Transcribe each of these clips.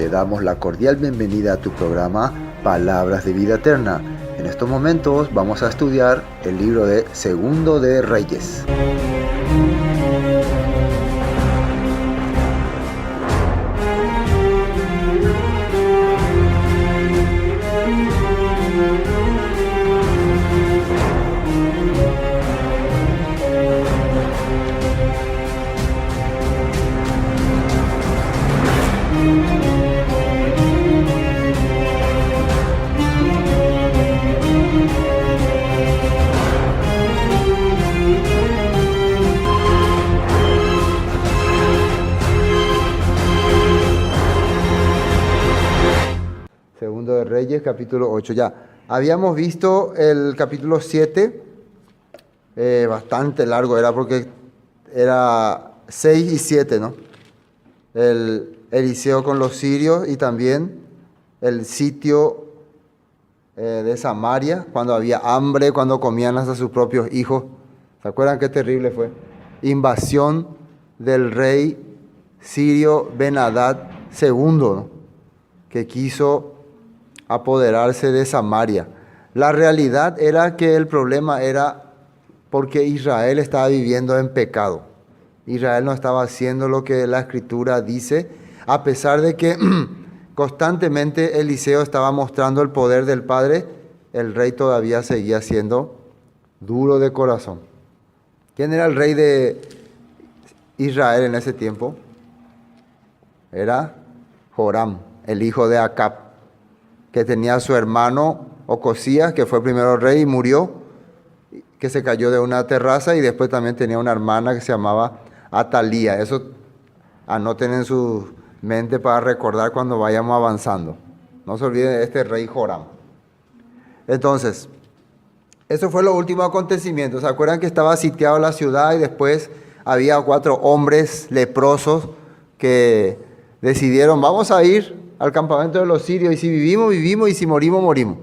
Te damos la cordial bienvenida a tu programa Palabras de Vida Eterna. En estos momentos vamos a estudiar el libro de Segundo de Reyes. Segundo de Reyes, capítulo 8. Ya habíamos visto el capítulo 7, bastante largo era porque era 6 y 7, ¿no? El Eliseo con los sirios y también el sitio de Samaria, cuando había hambre, cuando comían hasta sus propios hijos. ¿Se acuerdan qué terrible fue? Invasión del rey sirio Ben-Hadad II, ¿no? Que quiso apoderarse de Samaria. La realidad era que el problema era porque Israel estaba viviendo en pecado. Israel no estaba haciendo lo que la Escritura dice, a pesar de que constantemente Eliseo estaba mostrando el poder del Padre, el rey todavía seguía siendo duro de corazón. ¿Quién era el rey de Israel en ese tiempo? Era Joram, el hijo de Acab, que tenía a su hermano Ocosías, que fue primero rey y murió, que se cayó de una terraza, y después también tenía una hermana que se llamaba Atalía. Eso anoten en su mente para recordar cuando vayamos avanzando. No se olviden de este rey Joram. Entonces, eso fue lo último acontecimiento. ¿Se acuerdan que estaba sitiada la ciudad y después había 4 hombres leprosos que decidieron, vamos a ir al campamento de los sirios, y si vivimos, vivimos, y si morimos, morimos?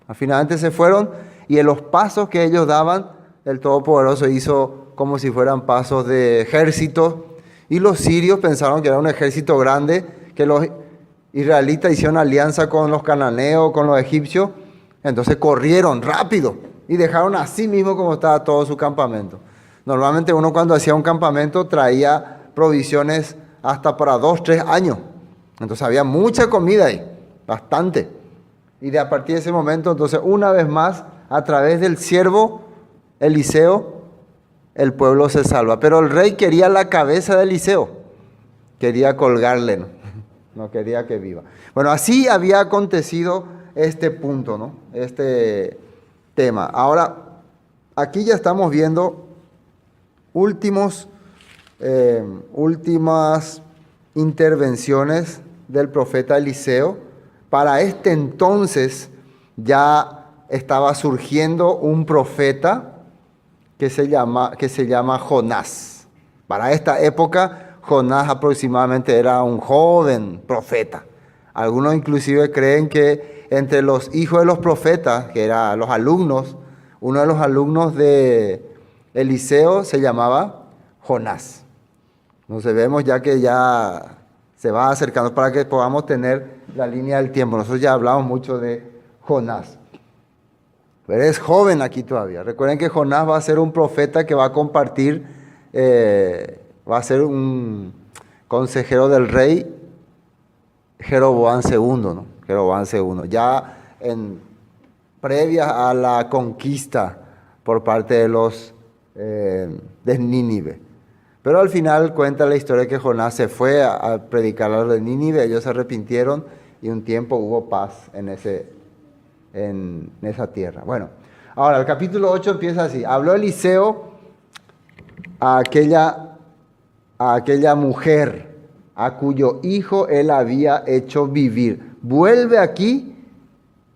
Al final se fueron, y en los pasos que ellos daban, el Todopoderoso hizo como si fueran pasos de ejército, y los sirios pensaron que era un ejército grande, que los israelitas hicieron alianza con los cananeos, con los egipcios, entonces corrieron rápido y dejaron así mismo como estaba todo su campamento. Normalmente uno cuando hacía un campamento traía provisiones hasta para 2, 3 años. Entonces había mucha comida ahí, bastante. Y a partir de ese momento, entonces una vez más, a través del siervo Eliseo, el pueblo se salva. Pero el rey quería la cabeza de Eliseo, quería colgarle, ¿no? No quería que viva. Bueno, así había acontecido este punto, ¿no? Este tema. Ahora, aquí ya estamos viendo últimas intervenciones del profeta Eliseo. Para este entonces ya estaba surgiendo un profeta que se llama Jonás. Para esta época, Jonás aproximadamente era un joven profeta. Algunos inclusive creen que entre los hijos de los profetas, que eran los alumnos, uno de los alumnos de Eliseo se llamaba Jonás. Entonces vemos ya que ya se va acercando para que podamos tener la línea del tiempo. Nosotros ya hablamos mucho de Jonás. Pero es joven aquí todavía. Recuerden que Jonás va a ser un profeta que va a compartir, va a ser un consejero del rey Jeroboam II, ¿no? Jeroboam II. Ya previa a la conquista por parte de los de Nínive. Pero al final cuenta la historia que Jonás se fue a predicar a los de Nínive, ellos se arrepintieron y un tiempo hubo paz en esa tierra. Bueno, ahora el capítulo 8 empieza así. Habló Eliseo a aquella mujer a cuyo hijo él había hecho vivir. Vuelve aquí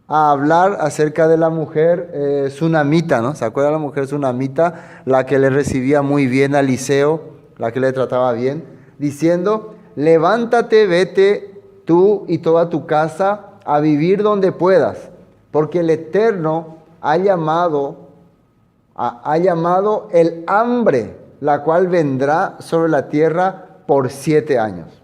a hablar acerca de la mujer sunamita, ¿no? ¿Se acuerdan de la mujer sunamita? La que le recibía muy bien a Eliseo, la que le trataba bien, diciendo, levántate, vete tú y toda tu casa a vivir donde puedas, porque el Eterno ha llamado el hambre, la cual vendrá sobre la tierra por 7 años.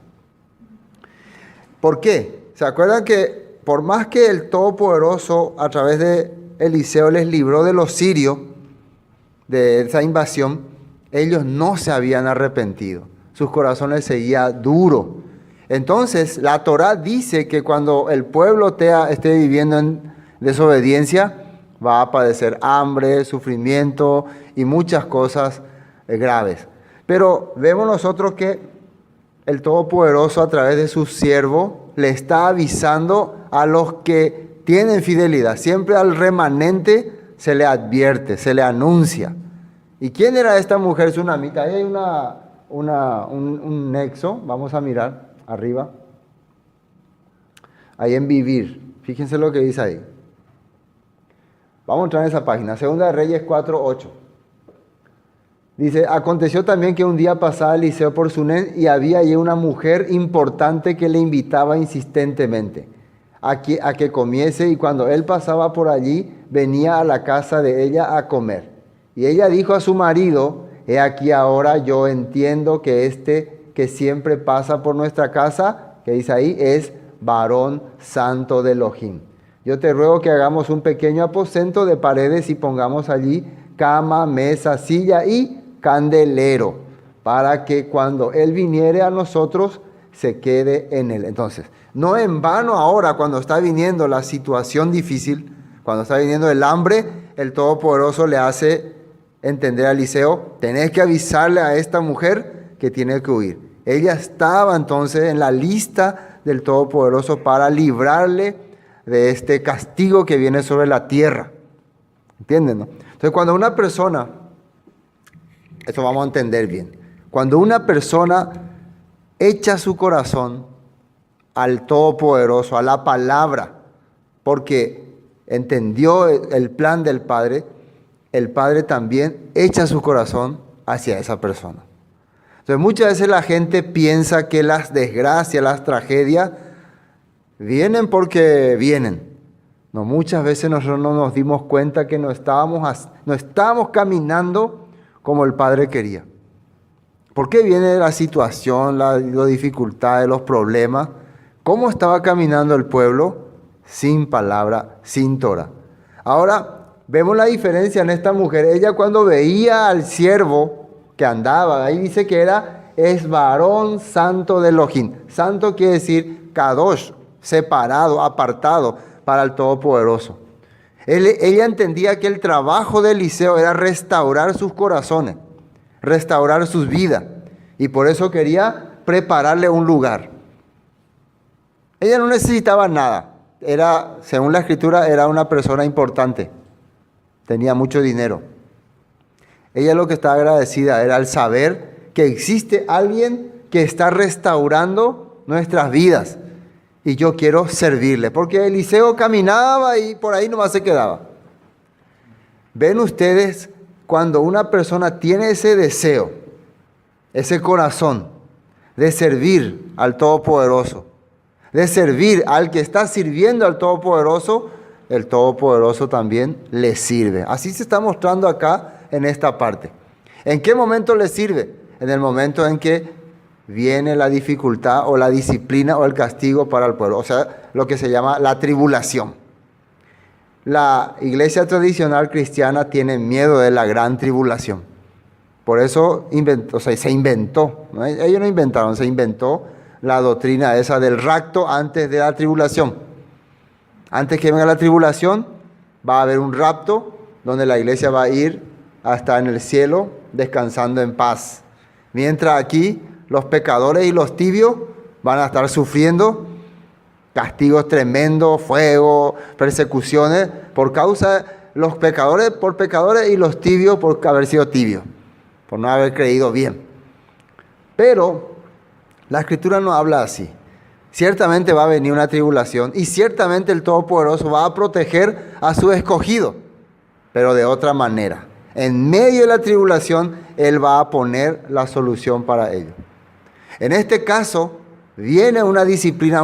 ¿Por qué? ¿Se acuerdan que por más que el Todopoderoso a través de Eliseo les libró de los sirios, de esa invasión, ellos no se habían arrepentido? Sus corazones seguían duros. Entonces, la Torá dice que cuando el pueblo esté viviendo en desobediencia, va a padecer hambre, sufrimiento y muchas cosas graves. Pero vemos nosotros que el Todopoderoso a través de su siervo le está avisando a los que tienen fidelidad. Siempre al remanente se le advierte, se le anuncia. ¿Y quién era esta mujer sunamita? Ahí hay un nexo, vamos a mirar arriba. Ahí en Vivir, fíjense lo que dice ahí. Vamos a entrar en esa página, Segunda de Reyes 4:8. Dice, aconteció también que un día pasaba Eliseo por Sunem y había allí una mujer importante que le invitaba insistentemente a que comiese, y cuando él pasaba por allí, venía a la casa de ella a comer. Y ella dijo a su marido, he aquí ahora yo entiendo que que siempre pasa por nuestra casa, que dice ahí, es varón santo de Elohim. Yo te ruego que hagamos un pequeño aposento de paredes y pongamos allí cama, mesa, silla y candelero, para que cuando él viniere a nosotros se quede en él. Entonces, no en vano ahora, cuando está viniendo la situación difícil, cuando está viniendo el hambre, el Todopoderoso le hace entender a Eliseo, tenés que avisarle a esta mujer que tiene que huir. Ella estaba entonces en la lista del Todopoderoso para librarle de este castigo que viene sobre la tierra. ¿Entienden, no? Entonces, cuando una persona, esto vamos a entender bien, cuando una persona echa su corazón al Todopoderoso, a la palabra, porque entendió el plan del Padre, el Padre también echa su corazón hacia esa persona. Entonces, muchas veces la gente piensa que las desgracias, las tragedias, vienen porque vienen. No, muchas veces nosotros no nos dimos cuenta que no estábamos caminando como el Padre quería. ¿Por qué viene la situación, las dificultades, los problemas? ¿Cómo estaba caminando el pueblo? Sin palabra, sin Torah. Ahora, vemos la diferencia en esta mujer. Ella, cuando veía al siervo que andaba, ahí dice que es varón santo de Elohim. Santo quiere decir kadosh, separado, apartado para el Todopoderoso. Ella entendía que el trabajo de Eliseo era restaurar sus corazones, restaurar sus vidas, y por eso quería prepararle un lugar. Ella no necesitaba nada. Según la Escritura, era una persona importante. Tenía mucho dinero. Ella lo que estaba agradecida era al saber que existe alguien que está restaurando nuestras vidas. Y yo quiero servirle. Porque Eliseo caminaba y por ahí nomás se quedaba. ¿Ven ustedes cuando una persona tiene ese deseo, ese corazón de servir al Todopoderoso, de servir al que está sirviendo al Todopoderoso, el Todopoderoso también le sirve? Así se está mostrando acá en esta parte. ¿En qué momento le sirve? En el momento en que viene la dificultad o la disciplina o el castigo para el pueblo, o sea, lo que se llama la tribulación. La iglesia tradicional cristiana tiene miedo de la gran tribulación. Por eso se inventó, ¿no? Ellos no inventaron, se inventó la doctrina esa del rapto antes de la tribulación. Antes que venga la tribulación, va a haber un rapto donde la iglesia va a ir hasta en el cielo descansando en paz. Mientras aquí los pecadores y los tibios van a estar sufriendo castigos tremendos, fuego, persecuciones, por causa de los pecadores por pecadores y los tibios por haber sido tibios, por no haber creído bien. Pero la Escritura no habla así. Ciertamente va a venir una tribulación y ciertamente el Todopoderoso va a proteger a su escogido, pero de otra manera. En medio de la tribulación, Él va a poner la solución para ello. En este caso, viene una disciplina,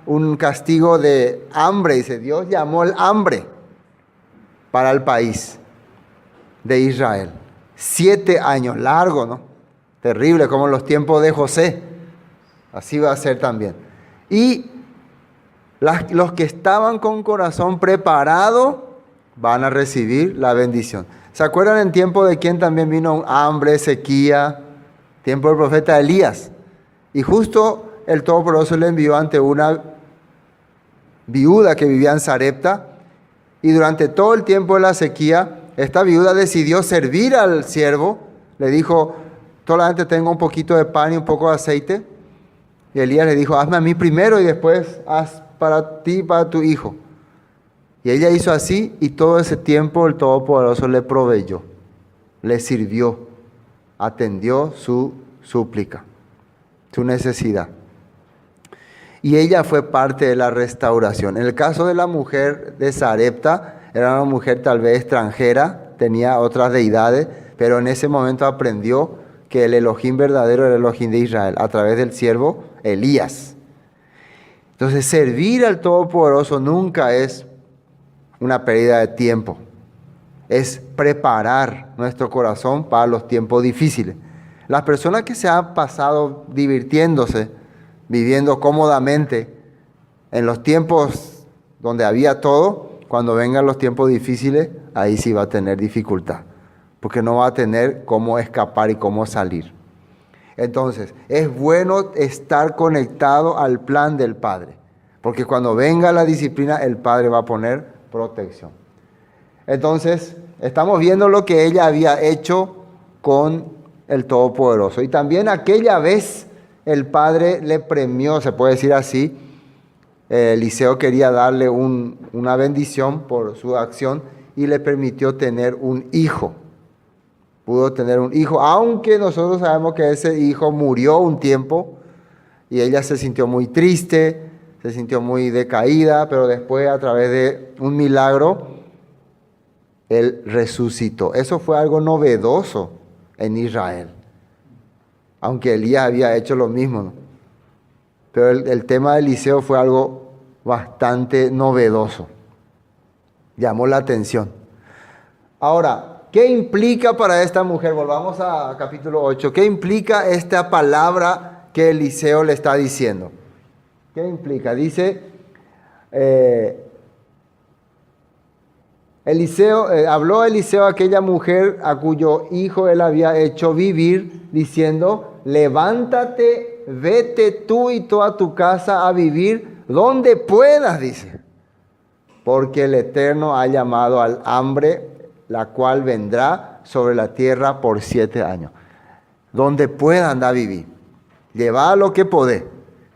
un castigo de hambre. Dice, Dios llamó el hambre para el país de Israel. 7 años, largo, ¿no? Terrible, como en los tiempos de José. Así va a ser también. Y Los que estaban con corazón preparado van a recibir la bendición. ¿Se acuerdan en tiempo de quién también vino hambre, sequía? Tiempo del profeta Elías. Y justo el Todopoderoso le envió ante una viuda que vivía en Sarepta. Y durante todo el tiempo de la sequía, esta viuda decidió servir al siervo. Le dijo, solamente tengo un poquito de pan y un poco de aceite. Y Elías le dijo, hazme a mí primero y después haz para ti y para tu hijo. Y ella hizo así y todo ese tiempo el Todopoderoso le proveyó, le sirvió, atendió su súplica, su necesidad. Y ella fue parte de la restauración. En el caso de la mujer de Sarepta, era una mujer tal vez extranjera, tenía otras deidades, pero en ese momento aprendió que el Elohim verdadero era el Elohim de Israel, a través del siervo Elías. Entonces, servir al Todopoderoso nunca es una pérdida de tiempo. Es preparar nuestro corazón para los tiempos difíciles. Las personas que se han pasado divirtiéndose, viviendo cómodamente en los tiempos donde había todo, cuando vengan los tiempos difíciles, ahí sí va a tener dificultad, porque no va a tener cómo escapar y cómo salir. Entonces, es bueno estar conectado al plan del Padre, porque cuando venga la disciplina, el Padre va a poner protección. Entonces, estamos viendo lo que ella había hecho con el Todopoderoso. Y también aquella vez el Padre le premió, se puede decir así. Eliseo quería darle una bendición por su acción y le permitió tener un hijo. Pudo tener un hijo, aunque nosotros sabemos que ese hijo murió un tiempo y ella se sintió muy triste, se sintió muy decaída, pero después a través de un milagro, él resucitó. Eso fue algo novedoso en Israel, aunque Elías había hecho lo mismo, ¿no? Pero el tema de Eliseo fue algo bastante novedoso, llamó la atención. Ahora, ¿qué implica para esta mujer? Volvamos a capítulo 8. ¿Qué implica esta palabra que Eliseo le está diciendo? ¿Qué implica? Dice, habló Eliseo a aquella mujer a cuyo hijo él había hecho vivir, diciendo, levántate, vete tú y toda tu casa a vivir donde puedas, dice, porque el Eterno ha llamado al hambre, la cual vendrá sobre la tierra por 7 años. Donde pueda andar a vivir, lleva lo que podés.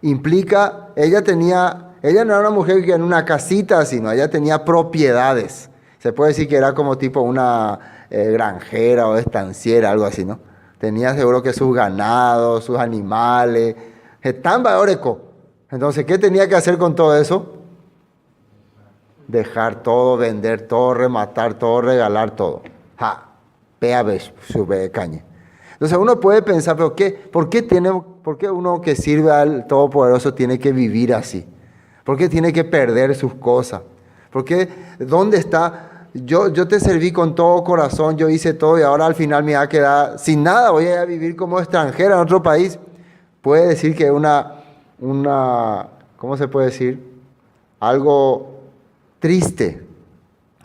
Implica, ella no era una mujer que en una casita, sino ella tenía propiedades. Se puede decir que era como tipo una granjera o estanciera, algo así, ¿no? Tenía seguro que sus ganados, sus animales, estamba oreco. Entonces, ¿qué tenía que hacer con todo eso? Dejar todo, vender todo, rematar todo, regalar todo. Sube caña. Entonces uno puede pensar, ¿pero qué? ¿Por qué uno que sirve al Todopoderoso tiene que vivir así? ¿Por qué tiene que perder sus cosas? ¿Por qué? ¿Dónde está? Yo te serví con todo corazón, yo hice todo y ahora al final me va a quedar sin nada, voy a vivir como extranjera en otro país. Puede decir que ¿cómo se puede decir? Algo triste,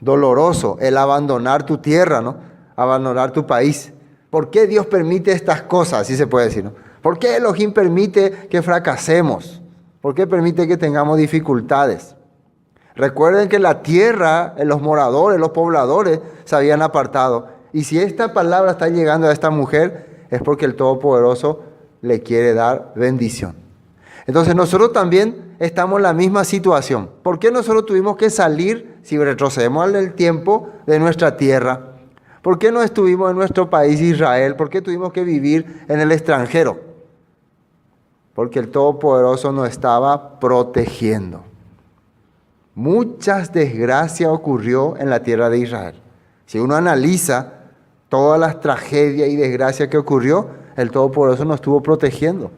doloroso, el abandonar tu tierra, ¿no? Abandonar tu país. ¿Por qué Dios permite estas cosas? Así se puede decir, ¿no? ¿Por qué Elohim permite que fracasemos? ¿Por qué permite que tengamos dificultades? Recuerden que la tierra, los moradores, los pobladores se habían apartado. Y si esta palabra está llegando a esta mujer, es porque el Todopoderoso le quiere dar bendición. Entonces nosotros también estamos en la misma situación. ¿Por qué nosotros tuvimos que salir, si retrocedemos en el tiempo, de nuestra tierra? ¿Por qué no estuvimos en nuestro país Israel? ¿Por qué tuvimos que vivir en el extranjero? Porque el Todopoderoso nos estaba protegiendo. Muchas desgracias ocurrió en la tierra de Israel. Si uno analiza todas las tragedias y desgracias que ocurrió, el Todopoderoso nos estuvo protegiendo.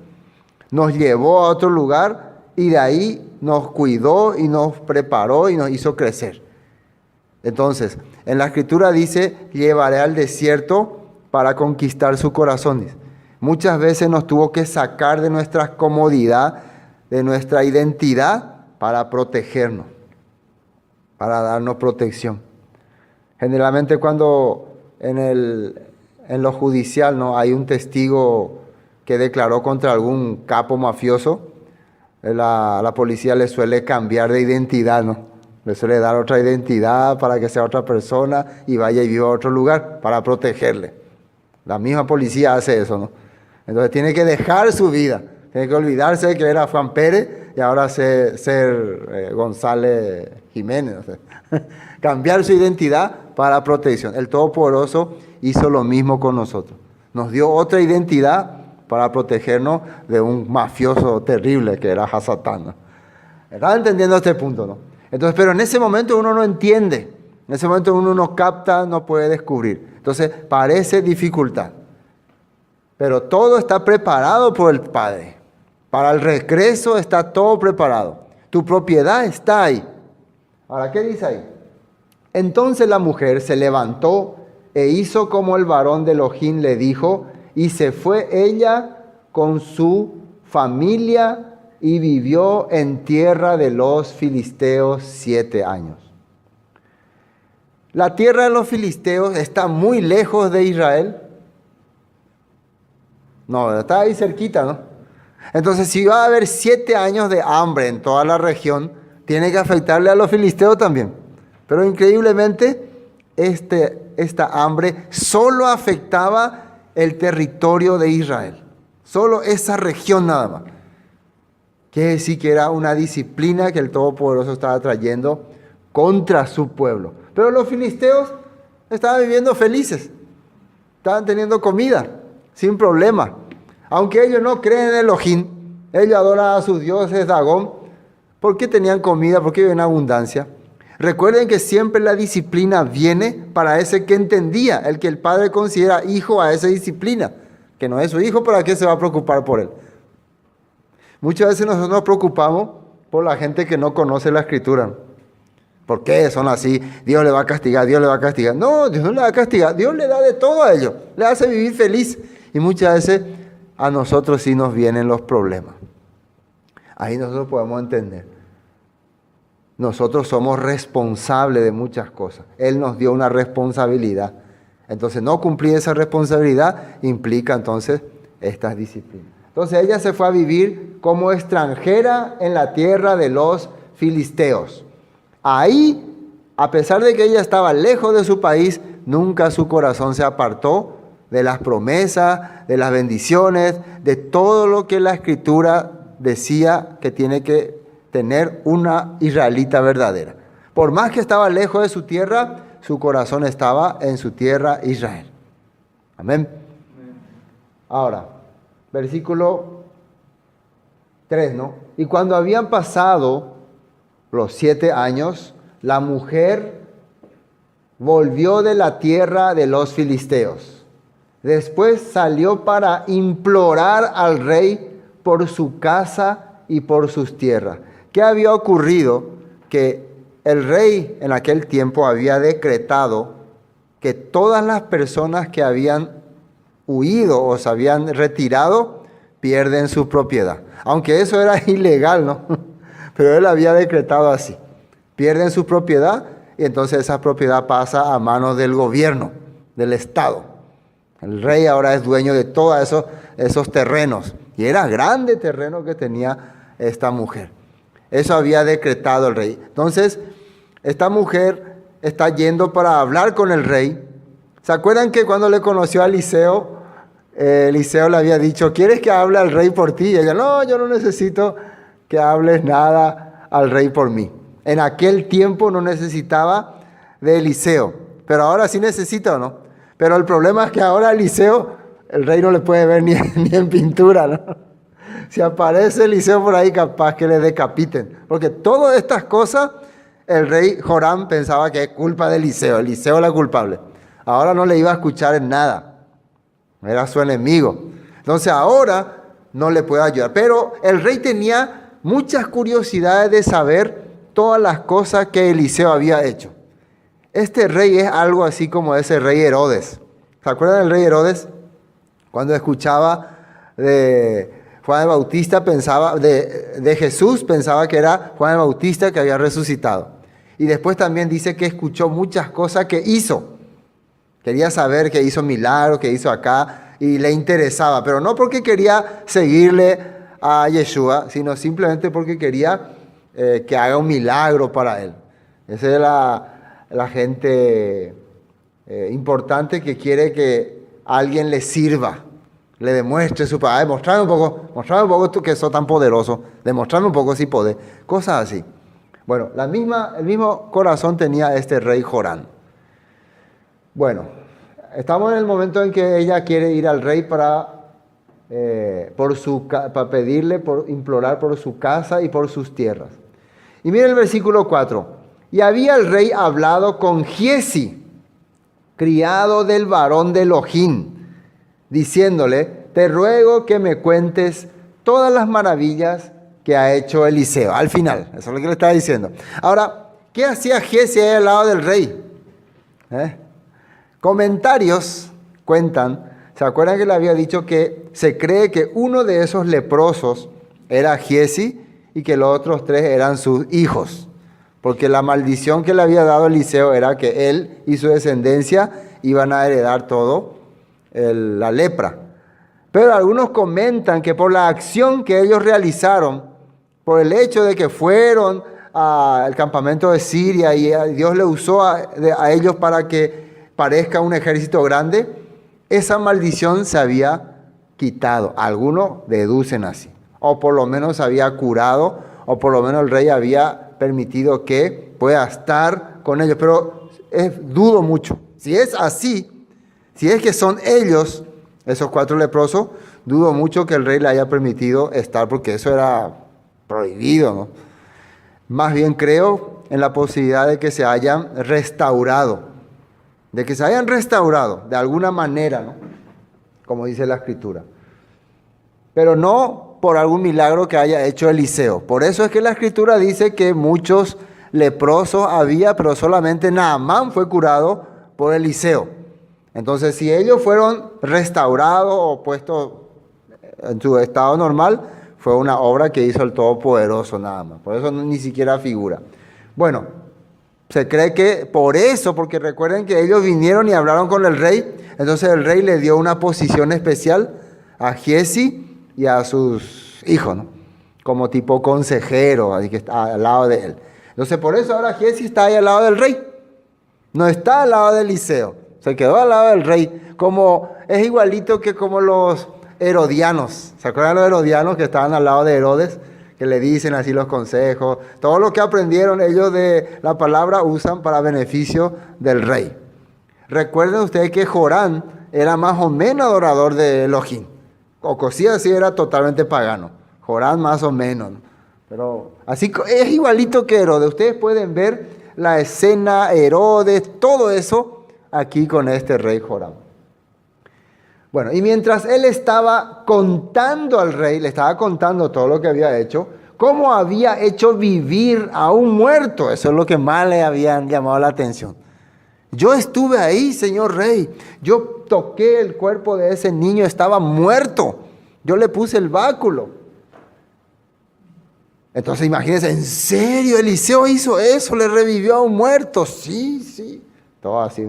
Nos llevó a otro lugar y de ahí nos cuidó y nos preparó y nos hizo crecer. Entonces, en la Escritura dice, llevaré al desierto para conquistar su corazón. Muchas veces nos tuvo que sacar de nuestra comodidad, de nuestra identidad, para protegernos, para darnos protección. Generalmente cuando en lo judicial, ¿no?, hay un testigo que declaró contra algún capo mafioso, la policía le suele cambiar de identidad, ¿no? Le suele dar otra identidad para que sea otra persona y vaya y viva a otro lugar para protegerle. La misma policía hace eso, ¿no? Entonces tiene que dejar su vida, tiene que olvidarse de que era Juan Pérez y ahora ser González Jiménez. O sea, cambiar su identidad para protección. El Todopoderoso hizo lo mismo con nosotros. Nos dio otra identidad para protegernos de un mafioso terrible que era Hasatán, ¿no? ¿Están entendiendo este punto, no? Entonces, pero en ese momento uno no entiende. En ese momento uno no capta, no puede descubrir. Entonces, parece dificultad. Pero todo está preparado por el Padre. Para el regreso está todo preparado. Tu propiedad está ahí. Ahora, ¿qué dice ahí? Entonces la mujer se levantó e hizo como el varón de Elohim le dijo, y se fue ella con su familia y vivió en tierra de los filisteos 7 años. La tierra de los filisteos está muy lejos de Israel. No, está ahí cerquita, ¿no? Entonces, si va a haber 7 años de hambre en toda la región, tiene que afectarle a los filisteos también. Pero increíblemente, esta hambre solo afectaba el territorio de Israel. Solo esa región nada más. Quiere decir que era una disciplina que el Todopoderoso estaba trayendo contra su pueblo. Pero los filisteos estaban viviendo felices. Estaban teniendo comida, sin problema. Aunque ellos no creen en Elohim, ellos adoran a sus dioses Dagón. ¿Por qué tenían comida? Porque había en abundancia. Recuerden que siempre la disciplina viene para ese que entendía, el que el padre considera hijo a esa disciplina. Que no es su hijo, ¿para qué se va a preocupar por él? Muchas veces nosotros nos preocupamos por la gente que no conoce la Escritura. ¿Por qué son así? Dios le va a castigar, Dios le va a castigar. No, Dios no le va a castigar. Dios le da de todo a ellos. Le hace vivir feliz. Y muchas veces a nosotros sí nos vienen los problemas. Ahí nosotros podemos entender. Nosotros somos responsables de muchas cosas. Él nos dio una responsabilidad. Entonces no cumplir esa responsabilidad implica entonces estas disciplinas. Entonces ella se fue a vivir como extranjera en la tierra de los filisteos. Ahí, a pesar de que ella estaba lejos de su país, nunca su corazón se apartó de las promesas, de las bendiciones, de todo lo que la Escritura decía que tiene que tener una israelita verdadera. Por más que estaba lejos de su tierra, su corazón estaba en su tierra Israel. Amén. Ahora, versículo 3, ¿no? Y cuando habían pasado los 7 años, la mujer volvió de la tierra de los filisteos. Después salió para implorar al rey por su casa y por sus tierras. ¿Qué había ocurrido? Que el rey en aquel tiempo había decretado que todas las personas que habían huido o se habían retirado pierden su propiedad. Aunque eso era ilegal, ¿no? Pero él había decretado así. Pierden su propiedad y entonces esa propiedad pasa a manos del gobierno, del Estado. El rey ahora es dueño de todos esos terrenos. Y era grande terreno que tenía esta mujer. Eso había decretado el rey. Entonces, esta mujer está yendo para hablar con el rey. ¿Se acuerdan que cuando le conoció a Eliseo, Eliseo le había dicho, ¿quieres que hable al rey por ti? Y ella, no, yo no necesito que hables nada al rey por mí. En aquel tiempo no necesitaba de Eliseo, pero ahora sí necesita, ¿o no? Pero el problema es que ahora Eliseo, el rey no le puede ver ni en pintura, ¿no? Si aparece Eliseo por ahí, capaz que le decapiten. Porque todas estas cosas, el rey Joram pensaba que es culpa de Eliseo. Eliseo era culpable. Ahora no le iba a escuchar en nada. Era su enemigo. Entonces ahora no le puede ayudar. Pero el rey tenía muchas curiosidades de saber todas las cosas que Eliseo había hecho. Este rey es algo así como ese rey Herodes. ¿Se acuerdan del rey Herodes? Cuando escuchaba de Juan el Bautista pensaba, de Jesús pensaba que era Juan el Bautista que había resucitado. Y después también dice que escuchó muchas cosas que hizo. Quería saber que hizo milagros, que hizo acá, y le interesaba, pero no porque quería seguirle a Yeshua, sino simplemente porque quería que haga un milagro para él. Esa es la gente importante que quiere que alguien le sirva, le demuestre su poder. Mostrame un poco tú que sos tan poderoso, demostrame un poco si podés, cosas así. Bueno, el mismo corazón tenía este rey Jorán. Bueno, estamos en el momento en que ella quiere ir al rey para pedirle, por implorar por su casa y por sus tierras. Y mire el versículo 4. Y había el rey hablado con Giezi, criado del varón de Elohim, diciéndole: te ruego que me cuentes todas las maravillas que ha hecho Eliseo. Al final, eso es lo que le estaba diciendo. Ahora, ¿qué hacía Giezi ahí al lado del rey? Comentarios cuentan, ¿se acuerdan que le había dicho que se cree que uno de esos leprosos era Giezi y que los otros 3 eran sus hijos? Porque la maldición que le había dado Eliseo era que él y su descendencia iban a heredar todo la lepra. Pero algunos comentan que por la acción que ellos realizaron, por el hecho de que fueron al campamento de Siria y Dios le usó a ellos para que parezca un ejército grande, esa maldición se había quitado. Algunos deducen así. O por lo menos se había curado, o por lo menos el rey había permitido que pueda estar con ellos. Pero dudo mucho. Si es así, si es que son ellos, esos 4 leprosos, dudo mucho que el rey le haya permitido estar, porque eso era prohibido, ¿no? Más bien creo en la posibilidad de que se hayan restaurado, de alguna manera, ¿no? Como dice la Escritura. Pero no por algún milagro que haya hecho Eliseo. Por eso es que la Escritura dice que muchos leprosos había, pero solamente Naamán fue curado por Eliseo. Entonces, si ellos fueron restaurados o puestos en su estado normal, fue una obra que hizo el Todopoderoso nada más. Por eso ni siquiera figura. Bueno, se cree que por eso, porque recuerden que ellos vinieron y hablaron con el rey, entonces el rey le dio una posición especial a Giezi y a sus hijos, ¿no? Como tipo consejero, así que está al lado de él. Entonces por eso ahora Giezi está ahí al lado del rey, no está al lado de Eliseo, se quedó al lado del rey, es igualito que como los herodianos. ¿Se acuerdan los herodianos que estaban al lado de Herodes? Que le dicen así los consejos. Todo lo que aprendieron ellos de la palabra usan para beneficio del rey. Recuerden ustedes que Jorán era más o menos adorador de Elohim. Ocosías sí era totalmente pagano. Jorán más o menos, ¿no? Pero así es igualito que Herodes. Ustedes pueden ver la escena, Herodes, todo eso aquí con este rey Jorán. Bueno, y mientras él estaba contando al rey, le estaba contando todo lo que había hecho, cómo había hecho vivir a un muerto. Eso es lo que más le habían llamado la atención. Yo estuve ahí, señor rey. Yo toqué el cuerpo de ese niño, estaba muerto. Yo le puse el báculo. Entonces imagínense, ¿en serio Eliseo hizo eso? ¿Le revivió a un muerto? Sí. Todo así.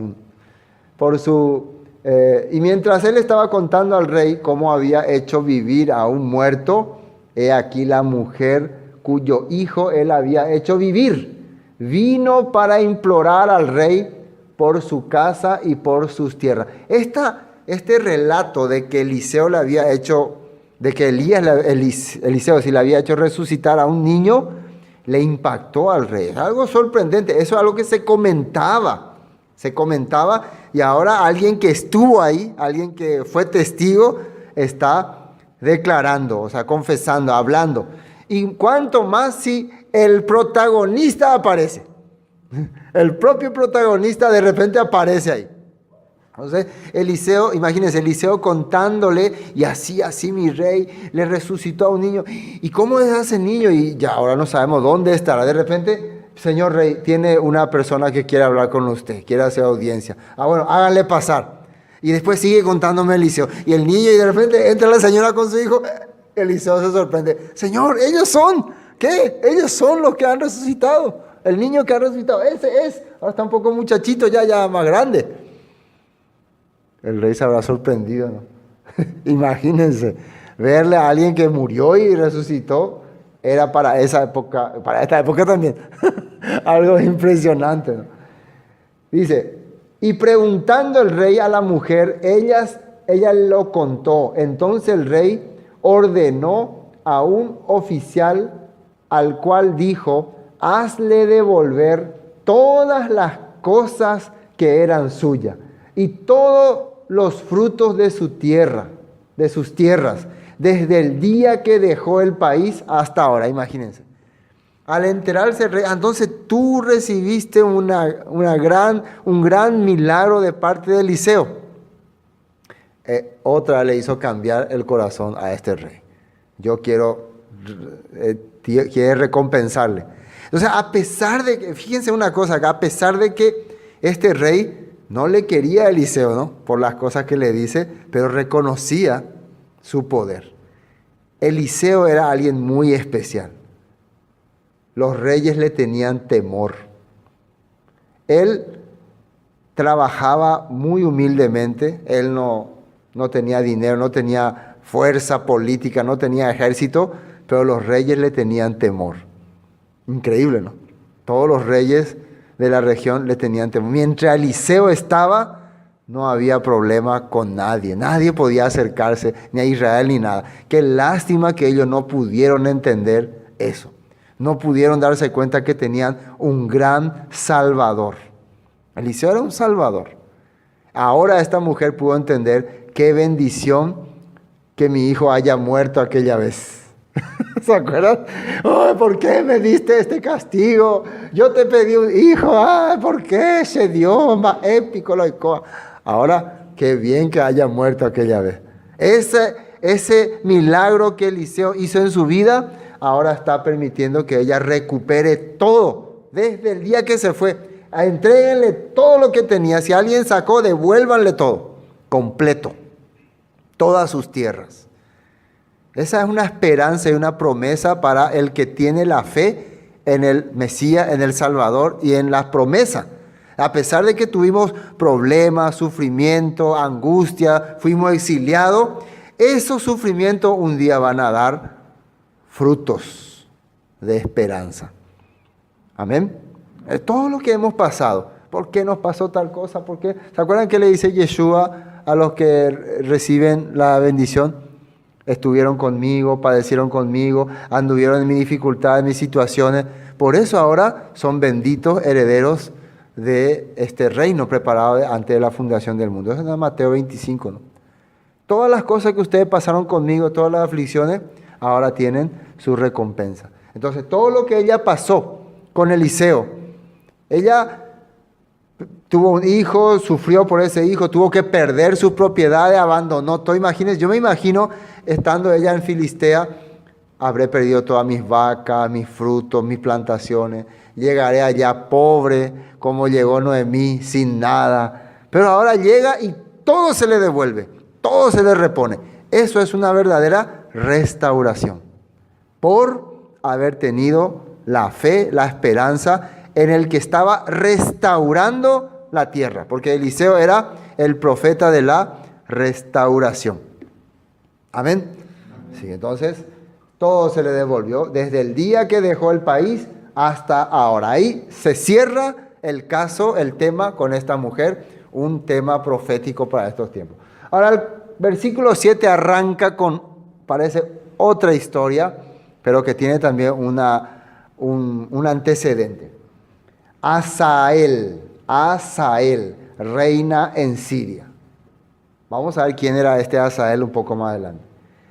Y mientras él estaba contando al rey cómo había hecho vivir a un muerto, he aquí la mujer cuyo hijo él había hecho vivir, vino para implorar al rey por su casa y por sus tierras. Este relato de que Eliseo le había hecho, de que Eliseo sí le había hecho resucitar a un niño, le impactó al rey. Es algo sorprendente, eso es algo que se comentaba, y ahora alguien que estuvo ahí, alguien que fue testigo, está declarando, o sea, confesando, hablando. Y cuanto más si el protagonista aparece, el propio protagonista de repente aparece ahí. Entonces Eliseo, imagínense, Eliseo contándole, y así mi rey le resucitó a un niño. ¿Y cómo es ese niño? Y ya ahora no sabemos dónde estará. De repente, señor rey, tiene una persona que quiere hablar con usted, quiere hacer audiencia. Bueno, háganle pasar. Y después sigue contándome Eliseo. Y el niño, y de repente entra la señora con su hijo. Eliseo se sorprende. Señor, ellos son. ¿Qué? Ellos son los que han resucitado. El niño que ha resucitado, ese es. Ahora está un poco muchachito, ya más grande. El rey se habrá sorprendido, ¿no? Imagínense, verle a alguien que murió y resucitó, era para esa época, para esta época también, algo impresionante, ¿no? Dice, y preguntando el rey a la mujer, ella lo contó. Entonces el rey ordenó a un oficial al cual dijo, hazle devolver todas las cosas que eran suyas y todos los frutos de su tierra, de sus tierras, desde el día que dejó el país hasta ahora, imagínense. Al enterarse el rey, entonces tú recibiste un gran milagro de parte de Eliseo. Otra le hizo cambiar el corazón a este rey. Yo quiere recompensarle. Entonces, a pesar de que, fíjense una cosa acá, a pesar de que este rey no le quería a Eliseo, ¿no? Por las cosas que le dice, pero reconocía su poder. Eliseo era alguien muy especial. Los reyes le tenían temor. Él trabajaba muy humildemente, él no tenía dinero, no tenía fuerza política, no tenía ejército, pero los reyes le tenían temor. Increíble, ¿no? Todos los reyes de la región le tenían temor. Mientras Eliseo estaba, no había problema con nadie. Nadie podía acercarse, ni a Israel ni nada. Qué lástima que ellos no pudieron entender eso. No pudieron darse cuenta que tenían un gran Salvador. Eliseo era un Salvador. Ahora esta mujer pudo entender qué bendición que mi hijo haya muerto aquella vez. ¿Se acuerdan? Oh, ¿por qué me diste este castigo? Yo te pedí un hijo. ¿Por qué se dio más épico la icoa? Ahora, qué bien que haya muerto aquella vez. Ese milagro que Eliseo hizo en su vida, ahora está permitiendo que ella recupere todo. Desde el día que se fue, entréguenle todo lo que tenía. Si alguien sacó, devuélvanle todo, completo, todas sus tierras. Esa es una esperanza y una promesa para el que tiene la fe en el Mesías, en el Salvador y en las promesas. A pesar de que tuvimos problemas, sufrimiento, angustia, fuimos exiliados, esos sufrimientos un día van a dar frutos de esperanza. Amén. Todo lo que hemos pasado. ¿Por qué nos pasó tal cosa? ¿Por qué? ¿Se acuerdan que le dice Yeshua a los que reciben la bendición? Estuvieron conmigo, padecieron conmigo, anduvieron en mi dificultad, en mis situaciones. Por eso ahora son benditos herederos de este reino preparado antes de la fundación del mundo. Eso es en Mateo 25, ¿no? Todas las cosas que ustedes pasaron conmigo, todas las aflicciones, ahora tienen su recompensa. Entonces, todo lo que ella pasó con Eliseo, ella tuvo un hijo, sufrió por ese hijo, tuvo que perder sus propiedades, abandonó todo. Imagínense, yo me imagino estando ella en Filistea, habré perdido todas mis vacas, mis frutos, mis plantaciones. Llegaré allá pobre, como llegó Noemí, sin nada. Pero ahora llega y todo se le devuelve, todo se le repone. Eso es una verdadera restauración. Por haber tenido la fe, la esperanza en el que estaba restaurando la tierra. Porque Eliseo era el profeta de la restauración. Amén. Sí, entonces, todo se le devolvió desde el día que dejó el país hasta ahora. Ahí se cierra el caso, el tema con esta mujer, un tema profético para estos tiempos. Ahora el versículo 7 arranca con, parece otra historia, pero que tiene también un antecedente. Hazael, reina en Siria. Vamos a ver quién era este Hazael un poco más adelante.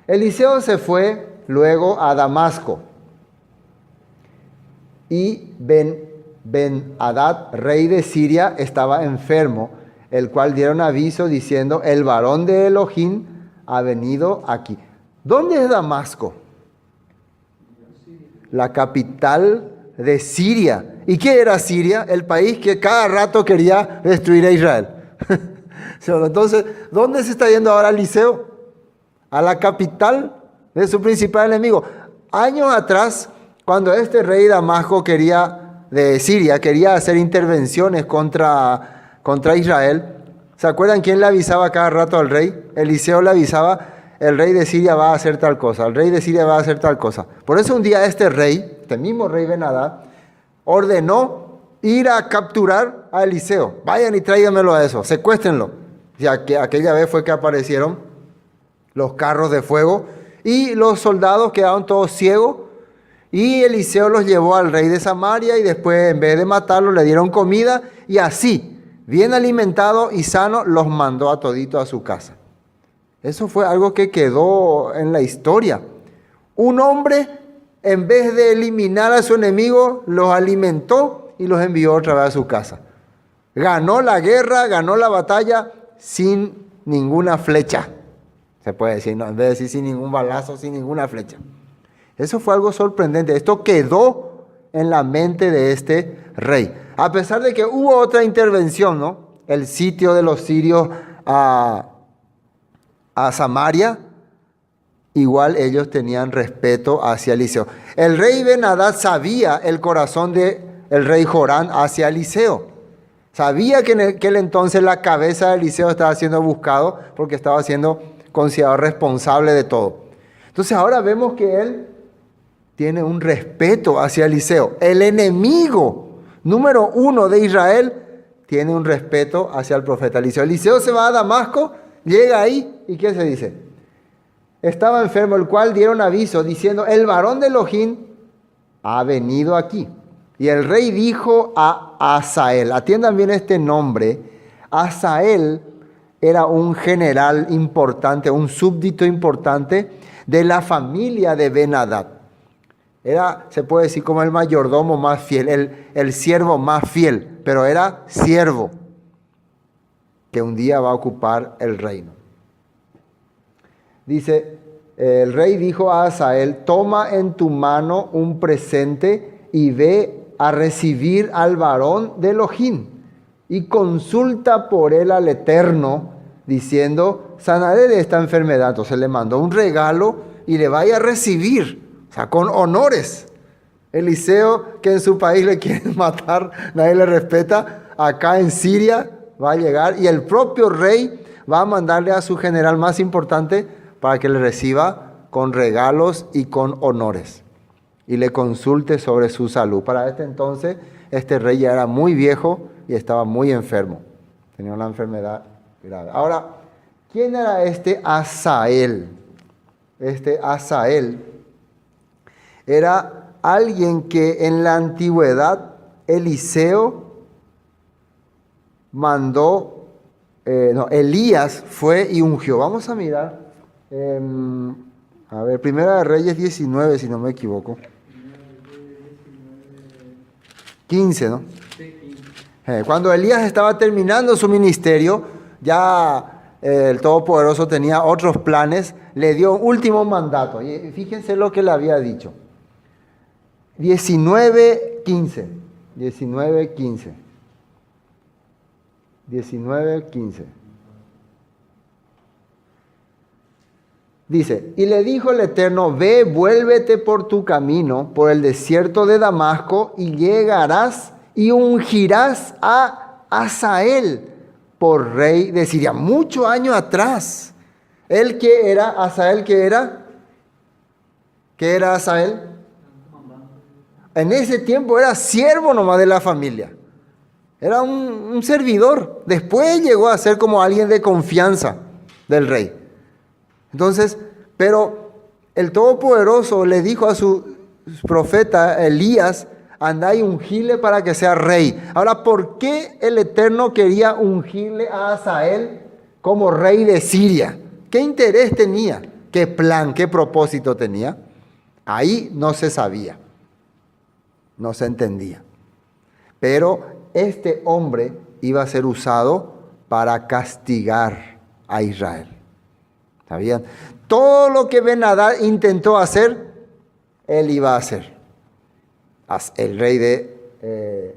Eliseo se fue luego a Damasco y Ben-Hadad, rey de Siria, estaba enfermo, el cual dieron aviso diciendo, el varón de Elohim ha venido aquí. ¿Dónde es Damasco? La capital de Siria. ¿Y qué era Siria? El país que cada rato quería destruir a Israel. Entonces, ¿dónde se está yendo ahora Eliseo? A la capital de su principal enemigo. Años atrás, cuando este rey Damasco de Siria quería hacer intervenciones contra Israel, ¿se acuerdan quién le avisaba cada rato al rey? Eliseo le avisaba, el rey de Siria va a hacer tal cosa, el rey de Siria va a hacer tal cosa. Por eso un día este mismo rey Ben-Hadad, ordenó ir a capturar a Eliseo. Vayan y tráiganmelo a eso, secuéstrenlo. Ya que aquella vez fue que aparecieron los carros de fuego y los soldados quedaron todos ciegos y Eliseo los llevó al rey de Samaria y después en vez de matarlo le dieron comida y así, bien alimentado y sano, los mandó a todito a su casa. Eso fue algo que quedó en la historia. Un hombre, en vez de eliminar a su enemigo, los alimentó y los envió otra vez a su casa. Ganó la guerra, ganó la batalla sin ninguna flecha. Se puede decir, ¿no? En vez de decir sin ningún balazo, sin ninguna flecha. Eso fue algo sorprendente. Esto quedó en la mente de este rey. A pesar de que hubo otra intervención, ¿no? El sitio de los sirios a Samaria, igual ellos tenían respeto hacia Eliseo. El rey Ben-Hadad sabía el corazón del rey Jorán hacia Eliseo. Sabía que en aquel entonces la cabeza de Eliseo estaba siendo buscado porque estaba siendo considerado responsable de todo. Entonces ahora vemos que él tiene un respeto hacia Eliseo. El enemigo número 1 de Israel tiene un respeto hacia el profeta Eliseo. Eliseo se va a Damasco, llega ahí y ¿qué se dice? Estaba enfermo, el cual dieron aviso diciendo, el varón de Elohim ha venido aquí. Y el rey dijo a Asael, atiendan bien este nombre, Asael era un general importante, un súbdito importante de la familia de Ben-Hadad. Era, se puede decir, como el mayordomo más fiel, el siervo más fiel, pero era siervo que un día va a ocupar el reino. Dice, el rey dijo a Asael, toma en tu mano un presente y ve a recibir al varón de Elohim y consulta por él al Eterno, diciendo, sanaré de esta enfermedad. Entonces le mandó un regalo y le vaya a recibir, o sea, con honores. Eliseo, que en su país le quieren matar, nadie le respeta, acá en Siria va a llegar y el propio rey va a mandarle a su general más importante para que le reciba con regalos y con honores y le consulte sobre su salud. Para este entonces, este rey ya era muy viejo y estaba muy enfermo. Tenía una enfermedad grave. Ahora, ¿quién era este Asael? Este Asael era alguien que en la antigüedad Eliseo mandó, Elías fue y ungió. Vamos a mirar, a ver, Primera de Reyes 19, si no me equivoco. 15, ¿no? Sí, 15. Cuando Elías estaba terminando su ministerio, ya el Todopoderoso tenía otros planes, le dio un último mandato. Y fíjense lo que le había dicho. 19:15. 19:15. Dice, y le dijo el Eterno, ve, vuélvete por tu camino, por el desierto de Damasco, y llegarás y ungirás a Asael por rey de Siria. Muchos años atrás. ¿Él qué era? ¿Asael qué era? ¿Qué era Asael? En ese tiempo era siervo nomás de la familia. Era un servidor. Después llegó a ser como alguien de confianza del rey. Entonces, pero el Todopoderoso le dijo a su profeta Elías, anda y ungile para que sea rey. Ahora, ¿por qué el Eterno quería ungirle a Asael como rey de Siria? ¿Qué interés tenía? ¿Qué plan, qué propósito tenía? Ahí no se sabía, no se entendía. Pero este hombre iba a ser usado para castigar a Israel. ¿Sabían? Todo lo que Ben-Hadad intentó hacer, él iba a hacer. El rey de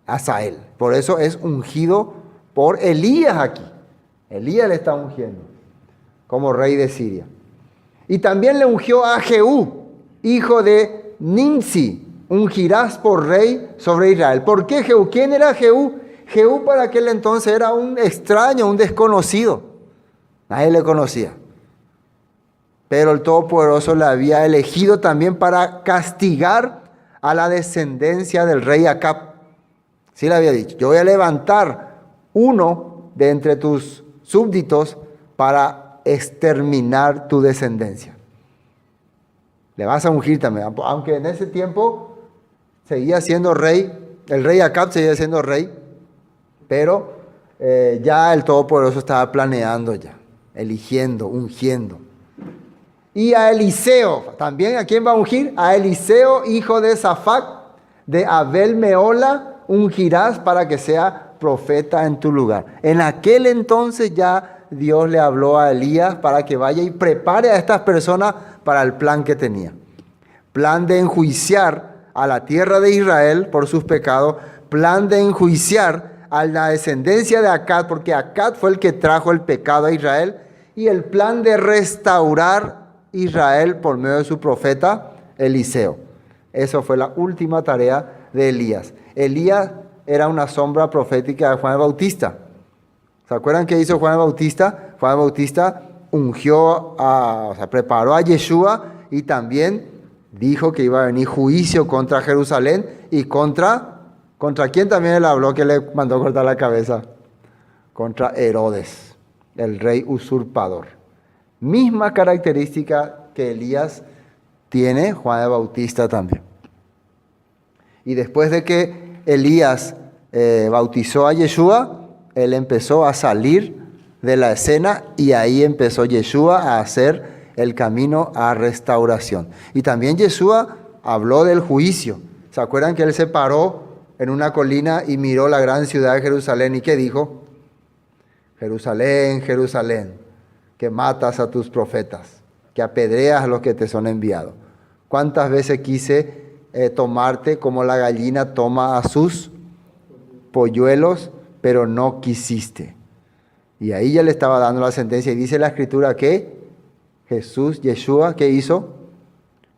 Asael. Por eso es ungido por Elías aquí. Elías le está ungiendo como rey de Siria. Y también le ungió a Jehú, hijo de Nimsi, ungirás por rey sobre Israel. ¿Por qué Jehú? ¿Quién era Jehú? Jehú para aquel entonces era un extraño, un desconocido. Nadie le conocía. Pero el Todopoderoso le había elegido también para castigar a la descendencia del rey Acab. Sí le había dicho, yo voy a levantar uno de entre tus súbditos para exterminar tu descendencia. Le vas a ungir también, aunque en ese tiempo seguía siendo rey, el rey Acab seguía siendo rey, pero ya el Todopoderoso estaba planeando ya, eligiendo, ungiendo. Y a Eliseo, también ¿a quién va a ungir? A Eliseo, hijo de Safac, de Abel Meola, ungirás para que sea profeta en tu lugar. En aquel entonces ya Dios le habló a Elías para que vaya y prepare a estas personas para el plan que tenía. Plan de enjuiciar a la tierra de Israel por sus pecados, plan de enjuiciar a la descendencia de Acab, porque Acab fue el que trajo el pecado a Israel, y el plan de restaurar Israel por medio de su profeta Eliseo. Eso fue la última tarea de Elías. Elías era una sombra profética de Juan el Bautista. ¿Se acuerdan qué hizo Juan el Bautista? Juan el Bautista preparó a Yeshua y también dijo que iba a venir juicio contra Jerusalén y ¿contra quién también él habló que le mandó cortar la cabeza? Contra Herodes, el rey usurpador. Misma característica que Elías tiene Juan el Bautista también. Y después de que Elías bautizó a Yeshua, él empezó a salir de la escena y ahí empezó Yeshua a hacer el camino a restauración. Y también Yeshua habló del juicio. ¿Se acuerdan que él se paró en una colina y miró la gran ciudad de Jerusalén? ¿Y qué dijo? Jerusalén, Jerusalén, que matas a tus profetas, que apedreas a los que te son enviados. ¿Cuántas veces quise tomarte como la gallina toma a sus polluelos, pero no quisiste? Y ahí ya le estaba dando la sentencia y dice la escritura que Jesús, Yeshua, ¿qué hizo?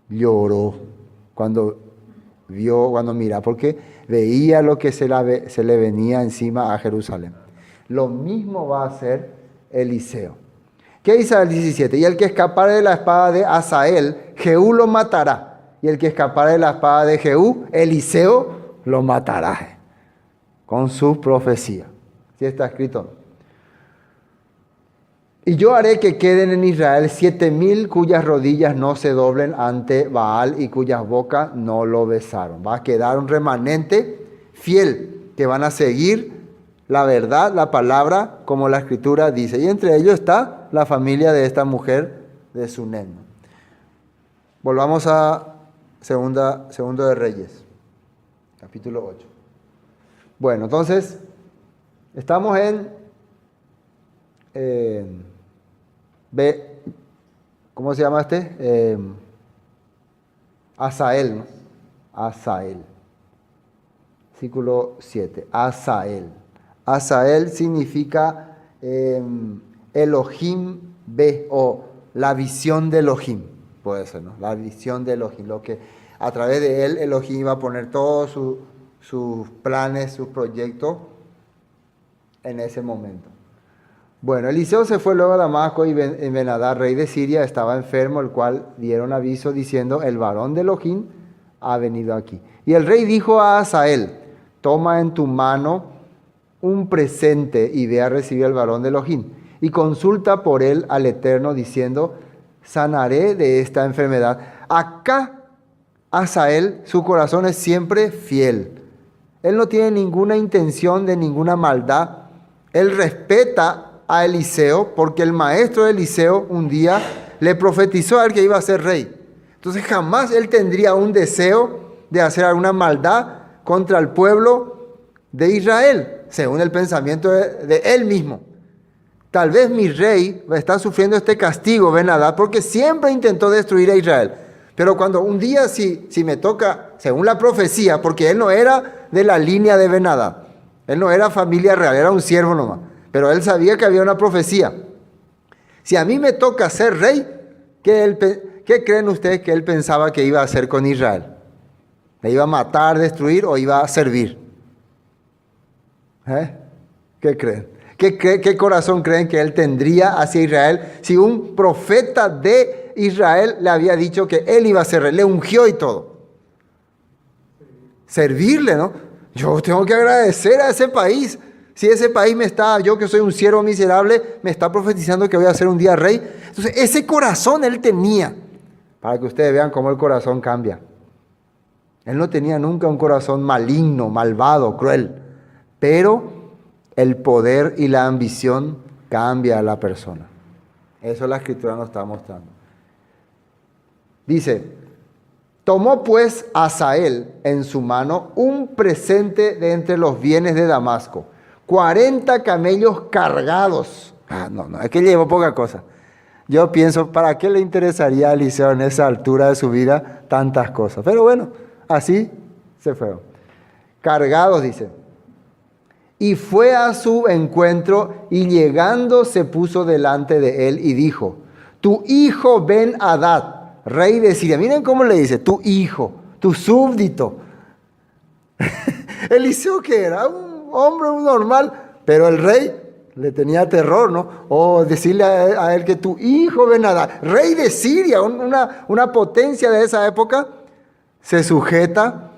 Lloró cuando mira, porque veía lo que se le venía encima a Jerusalén. Lo mismo va a hacer Eliseo. ¿Qué dice el 17? Y el que escapare de la espada de Hazael, Jehú lo matará. Y el que escapare de la espada de Jehú, Eliseo lo matará. Con su profecía. ¿Sí está escrito? Y yo haré que queden en Israel 7,000 cuyas rodillas no se doblen ante Baal y cuyas bocas no lo besaron. Va a quedar un remanente fiel que van a seguir la verdad, la palabra, como la escritura dice. Y entre ellos está la familia de esta mujer de Sunem. Volvamos a Segundo de Reyes, capítulo 8. Bueno, entonces, estamos ¿cómo se llama este? Hazael, ¿no? Hazael. Versículo 7. Hazael. Hazael significa Elohim ve, o la visión de Elohim. Puede ser, ¿no? La visión de Elohim. Lo que a través de él Elohim iba a poner todos sus planes, sus proyectos en ese momento. Bueno, Eliseo se fue luego a Damasco y Ben-Hadad, rey de Siria, estaba enfermo, el cual dieron aviso diciendo: el varón de Elohim ha venido aquí. Y el rey dijo a Hazael: toma en tu mano un presente y ve a recibir al varón de Elohim y consulta por él al Eterno diciendo: sanaré de esta enfermedad. Acá Hazael, su corazón es siempre fiel. Él no tiene ninguna intención de ninguna maldad. Él respeta a Eliseo porque el maestro de Eliseo un día le profetizó a él que iba a ser rey. Entonces jamás él tendría un deseo de hacer alguna maldad contra el pueblo de Israel, según el pensamiento de él mismo. Tal vez mi rey está sufriendo este castigo, Ben-Hadad, porque siempre intentó destruir a Israel. Pero cuando un día si me toca, según la profecía, porque él no era de la línea de Ben-Hadad, él no era familia real, era un siervo nomás, pero él sabía que había una profecía. Si a mí me toca ser rey, ¿Qué creen ustedes que él pensaba que iba a hacer con Israel? ¿Le iba a matar, destruir o iba a servir? ¿Qué creen? ¿Qué corazón creen que él tendría hacia Israel si un profeta de Israel le había dicho que él iba a ser rey, le ungió y todo? Servirle, ¿no? Yo tengo que agradecer a ese país. Si ese país yo que soy un siervo miserable, me está profetizando que voy a ser un día rey. Entonces, ese corazón él tenía, para que ustedes vean cómo el corazón cambia. Él no tenía nunca un corazón maligno, malvado, cruel, pero el poder y la ambición cambia a la persona. Eso la Escritura nos está mostrando. Dice, tomó pues Hazael en su mano un presente de entre los bienes de Damasco, 40 camellos cargados. No, es que llevó poca cosa. Yo pienso, ¿para qué le interesaría a Eliseo en esa altura de su vida tantas cosas? Pero bueno, así se fueron. Cargados, dice. Y fue a su encuentro y llegando se puso delante de él y dijo, tu hijo Ben-Hadad, rey de Siria. Miren cómo le dice, tu hijo, tu súbdito. Eliseo que era un hombre normal, pero el rey le tenía terror, ¿no? O decirle a él que tu hijo Ben-Hadad, rey de Siria, una potencia de esa época, se sujeta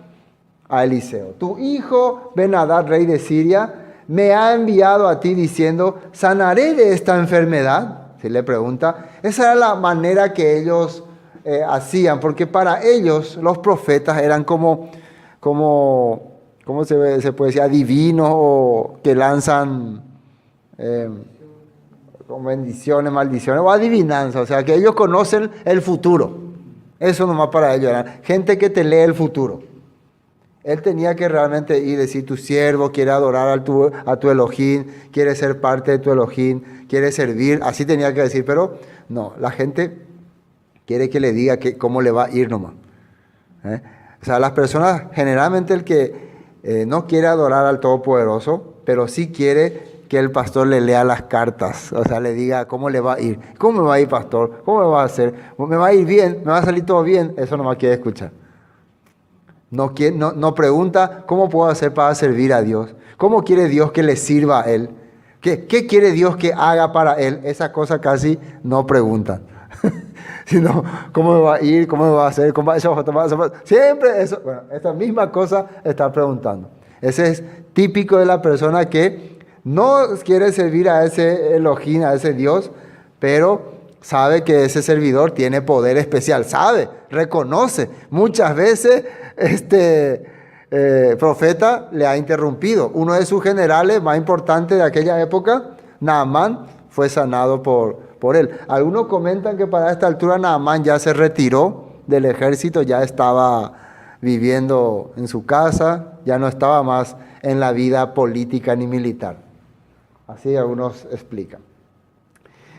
a Eliseo. Tu hijo Ben-Hadad, rey de Siria, me ha enviado a ti diciendo, ¿sanaré de esta enfermedad? Si le pregunta. Esa era la manera que ellos hacían, porque para ellos los profetas eran como ¿cómo se puede decir? Adivinos o que lanzan con bendiciones, maldiciones o adivinanza. O sea, que ellos conocen el futuro. Eso nomás para ellos era gente que te lee el futuro. Él tenía que realmente ir y decir, tu siervo quiere adorar a tu Elohim, quiere ser parte de tu Elohim, quiere servir. Así tenía que decir, pero no, la gente quiere que le diga cómo le va a ir nomás. O sea, las personas, generalmente el que no quiere adorar al Todopoderoso, pero sí quiere que el pastor le lea las cartas, o sea, le diga cómo le va a ir. ¿Cómo me va a ir, pastor? ¿Cómo me va a hacer? ¿Me va a ir bien? ¿Me va a salir todo bien? Eso nomás quiere escuchar. No pregunta cómo puedo hacer para servir a Dios. ¿Cómo quiere Dios que le sirva a Él? ¿Qué quiere Dios que haga para Él? Esa cosa casi no preguntan. Sino, ¿cómo me va a ir? ¿Cómo me va a hacer? Siempre eso. Bueno, esta misma cosa está preguntando. Ese es típico de la persona que no quiere servir a ese Elohim, a ese Dios, pero sabe que ese servidor tiene poder especial. Sabe, reconoce. Muchas veces profeta le ha interrumpido. Uno de sus generales más importantes de aquella época, Naamán, fue sanado por él. Algunos comentan que para esta altura Naamán ya se retiró del ejército, ya estaba viviendo en su casa, ya no estaba más en la vida política ni militar. Así algunos explican.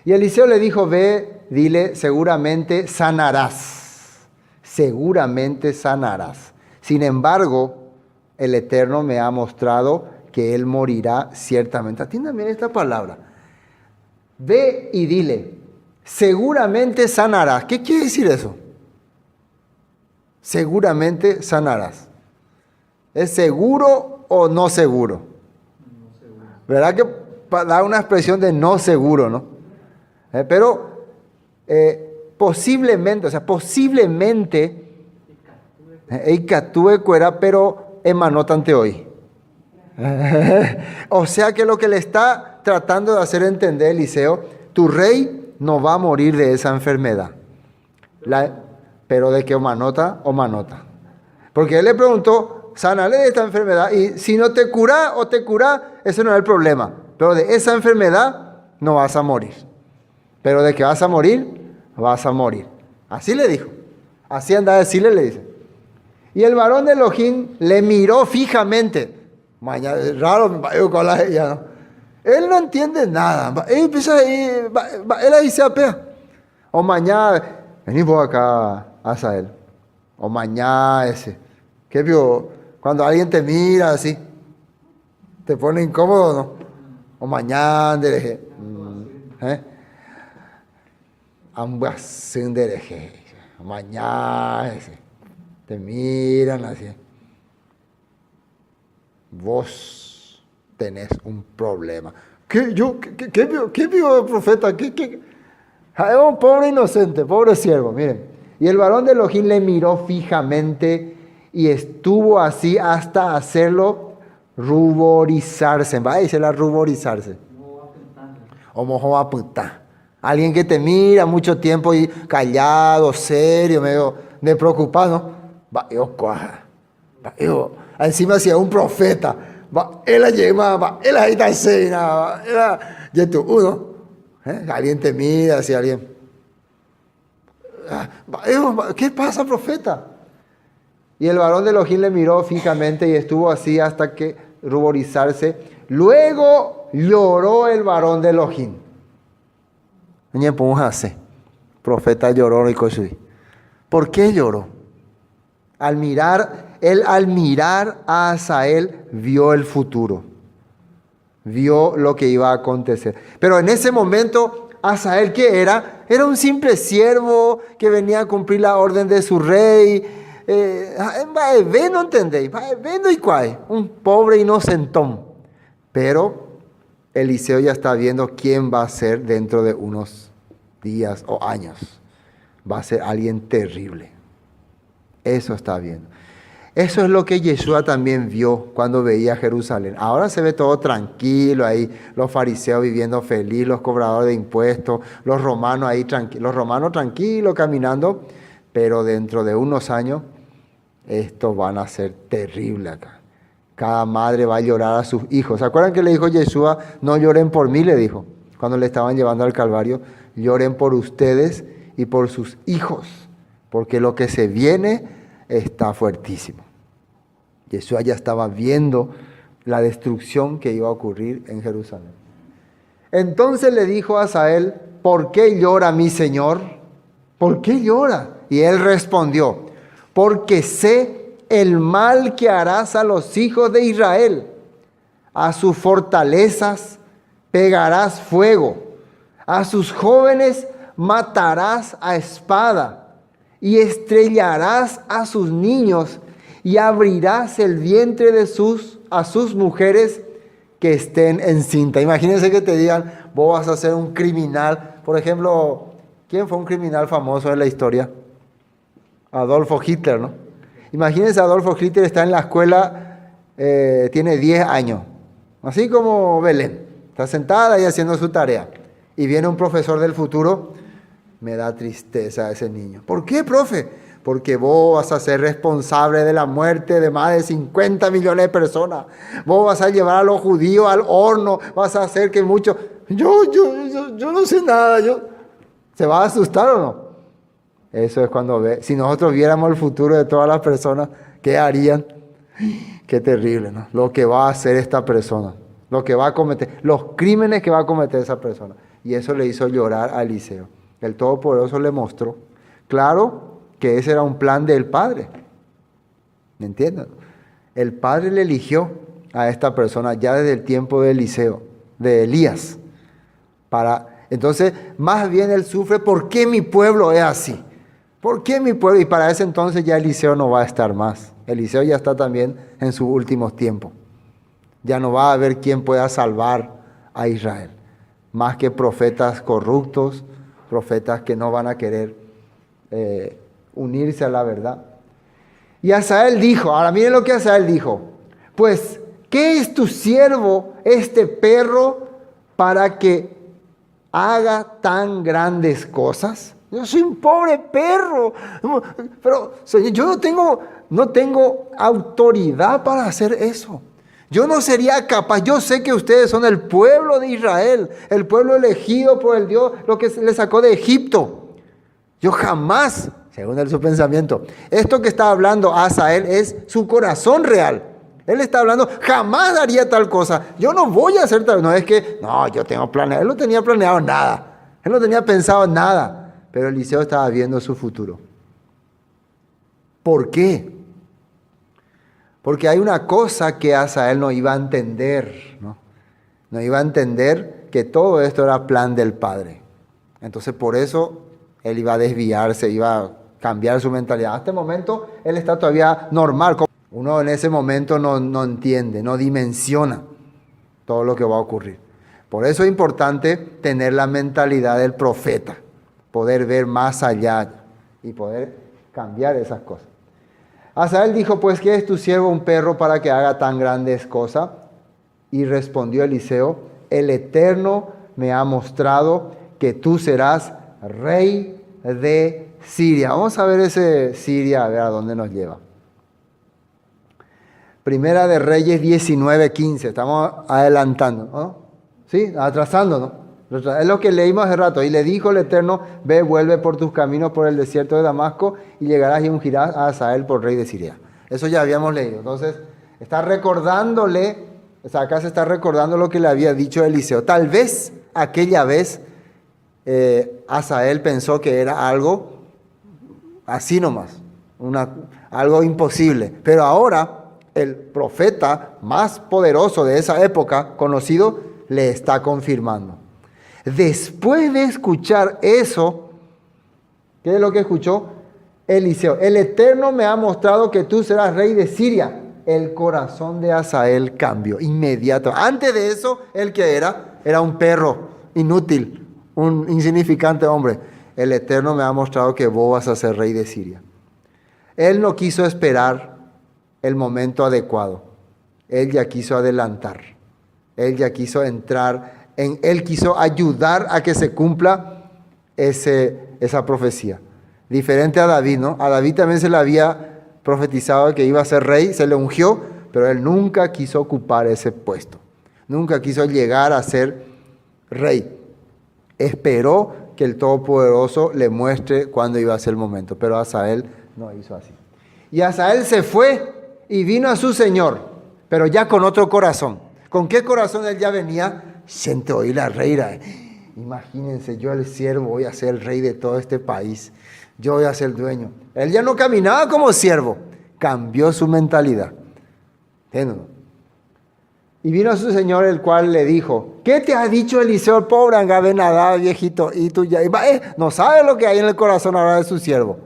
Y Eliseo le dijo, ve, dile, seguramente sanarás. Seguramente sanarás. Sin embargo, el Eterno me ha mostrado que él morirá ciertamente. Atiendan bien esta palabra. Ve y dile, seguramente sanarás. ¿Qué quiere decir eso? Seguramente sanarás. ¿Es seguro o no seguro? No seguro. ¿Verdad que da una expresión de no seguro, ¿no? Pero posiblemente, o sea, posiblemente Eikatue cuera, pero emanotante hoy. O sea que lo que le está tratando de hacer entender Eliseo, tu rey no va a morir de esa enfermedad. Pero de que o manota. Porque él le preguntó, sanale de esta enfermedad, y si no te cura o te cura, ese no es el problema. Pero de esa enfermedad no vas a morir. Pero de que vas a morir, vas a morir. Así le dijo. Así anda a decirle, le dice. Y el varón de Elohim le miró fijamente. Mañana, es raro, con la ella, ¿no? Él no entiende nada. Él empieza él ahí se apea. O mañana, vení vos acá, Hazael. O mañana ese. ¿Qué vio? Cuando alguien te mira así, te pone incómodo, ¿no? O mañana, ambas de mañana, te miran así. Vos tenés un problema. ¿Qué vio el profeta? Es un pobre inocente, pobre siervo, miren. Y el varón de Elohim le miró fijamente y estuvo así hasta hacerlo ruborizarse. Va a decir la ruborizarse. O mojo a puta. Alguien que te mira mucho tiempo y callado, serio, medio de preocupado. Va, yo cuaja. Va, yo. Encima si es un profeta. Va, él la lleva, va, él ahí está escena, ya tú uno. Alguien te mira, si alguien. ¿Qué pasa, profeta? Y el varón de Elohim le miró fijamente y estuvo así hasta que ruborizarse. Luego lloró el varón de Elohim. Profeta lloró y cosas. ¿Por qué lloró? Al mirar a Asael vio el futuro. Vio lo que iba a acontecer. Pero en ese momento, Asael, ¿qué era? Era un simple siervo que venía a cumplir la orden de su rey. No entendéis. Un pobre inocentón. Pero Eliseo ya está viendo quién va a ser dentro de unos días o años. Va a ser alguien terrible. Eso está viendo. Eso es lo que Yeshua también vio cuando veía Jerusalén. Ahora se ve todo tranquilo ahí, los fariseos viviendo feliz, los cobradores de impuestos, los romanos ahí tranquilos caminando, pero dentro de unos años estos van a ser terribles acá. Cada madre va a llorar a sus hijos. ¿Se acuerdan que le dijo Yeshua? No lloren por mí, le dijo, cuando le estaban llevando al Calvario. Lloren por ustedes y por sus hijos, porque lo que se viene está fuertísimo. Yeshua ya estaba viendo la destrucción que iba a ocurrir en Jerusalén. Entonces le dijo a Asael, ¿por qué llora mi señor? ¿Por qué llora? Y él respondió, porque sé el mal que harás a los hijos de Israel. A sus fortalezas pegarás fuego, a sus jóvenes matarás a espada, y estrellarás a sus niños, y abrirás el vientre a sus mujeres que estén encinta. Imagínense que te digan, vos vas a ser un criminal. Por ejemplo, ¿quién fue un criminal famoso en la historia? Adolfo Hitler, ¿no? Imagínense, Adolfo Hitler está en la escuela, tiene 10 años, así como Belén. Está sentada ahí haciendo su tarea. Y viene un profesor del futuro. Me da tristeza ese niño. ¿Por qué, profe? Porque vos vas a ser responsable de la muerte de más de 50 millones de personas. Vos vas a llevar a los judíos al horno. Vas a hacer que muchos... Yo no sé nada. ¿Se va a asustar o no? Eso es cuando ve. Si nosotros viéramos el futuro de todas las personas, ¿qué harían? Qué terrible, ¿no? Lo que va a hacer esta persona. Lo que va a cometer. Los crímenes que va a cometer esa persona. Y eso le hizo llorar a Eliseo. El Todopoderoso le mostró, claro, que ese era un plan del Padre. ¿Me entienden? El Padre le eligió a esta persona ya desde el tiempo de Eliseo, de Elías. Entonces, más bien él sufre, ¿por qué mi pueblo es así? ¿Por qué mi pueblo? Y para ese entonces ya Eliseo no va a estar más. Eliseo ya está también en sus últimos tiempos. Ya no va a haber quien pueda salvar a Israel. Más que profetas corruptos, profetas que no van a querer unirse a la verdad. Y Asael dijo, ahora miren lo que Asael dijo, pues, ¿qué es tu siervo este perro para que haga tan grandes cosas? Yo soy un pobre perro, pero Señor, yo no tengo autoridad para hacer eso. Yo no sería capaz. Yo sé que ustedes son el pueblo de Israel, el pueblo elegido por el Dios, lo que le sacó de Egipto. Yo jamás, según su pensamiento, esto que está hablando Asael es su corazón real. Él está hablando, jamás haría tal cosa. Yo no voy a hacer tal. No es que, no, yo tengo planeado. Él no tenía planeado nada. Él no tenía pensado nada. Pero Eliseo estaba viendo su futuro. ¿Por qué? Porque hay una cosa que Asael no iba a entender, ¿no? No iba a entender que todo esto era plan del Padre. Entonces por eso él iba a desviarse, iba a cambiar su mentalidad. Hasta el momento él está todavía normal. Uno en ese momento no entiende, no dimensiona todo lo que va a ocurrir. Por eso es importante tener la mentalidad del profeta, poder ver más allá y poder cambiar esas cosas. Hazael dijo, pues, ¿qué es tu siervo un perro para que haga tan grandes cosas? Y respondió Eliseo, el Eterno me ha mostrado que tú serás rey de Siria. Vamos a ver ese Siria, a ver a dónde nos lleva. Primera de Reyes 19:15, estamos adelantando, ¿no? ¿Sí? Atrasando, ¿no? Es lo que leímos hace rato. Y le dijo el Eterno, ve, vuelve por tus caminos por el desierto de Damasco y llegarás y ungirás a Hazael por rey de Siria. Eso ya habíamos leído. Entonces, está recordándole, o sea, acá se está recordando lo que le había dicho Eliseo. Tal vez aquella vez Hazael pensó que era algo así nomás, algo imposible. Pero ahora el profeta más poderoso de esa época, conocido, le está confirmando. Después de escuchar eso, ¿qué es lo que escuchó Eliseo? El Eterno me ha mostrado que tú serás rey de Siria. El corazón de Hazael cambió inmediato. Antes de eso, ¿él qué era? Era un perro inútil, un insignificante hombre. El Eterno me ha mostrado que vos vas a ser rey de Siria. Él no quiso esperar el momento adecuado. Él ya quiso adelantar. Él ya quiso entrar, él quiso ayudar a que se cumpla esa profecía. Diferente a David, ¿no? A David también se le había profetizado que iba a ser rey, se le ungió, pero él nunca quiso ocupar ese puesto. Nunca quiso llegar a ser rey. Esperó que el Todopoderoso le muestre cuándo iba a ser el momento, pero Hazael no hizo así. Y Hazael se fue y vino a su señor, pero ya con otro corazón. ¿Con qué corazón él ya venía? Siente oír la reina. Imagínense, yo el siervo voy a ser el rey de todo este país. Yo voy a ser el dueño. Él ya no caminaba como siervo. Cambió su mentalidad. ¿Entienden? Y vino a su señor, el cual le dijo, ¿qué te ha dicho Eliseo, el pobre Ben-Hadad, viejito? Y tú ya no sabes lo que hay en el corazón ahora de su siervo.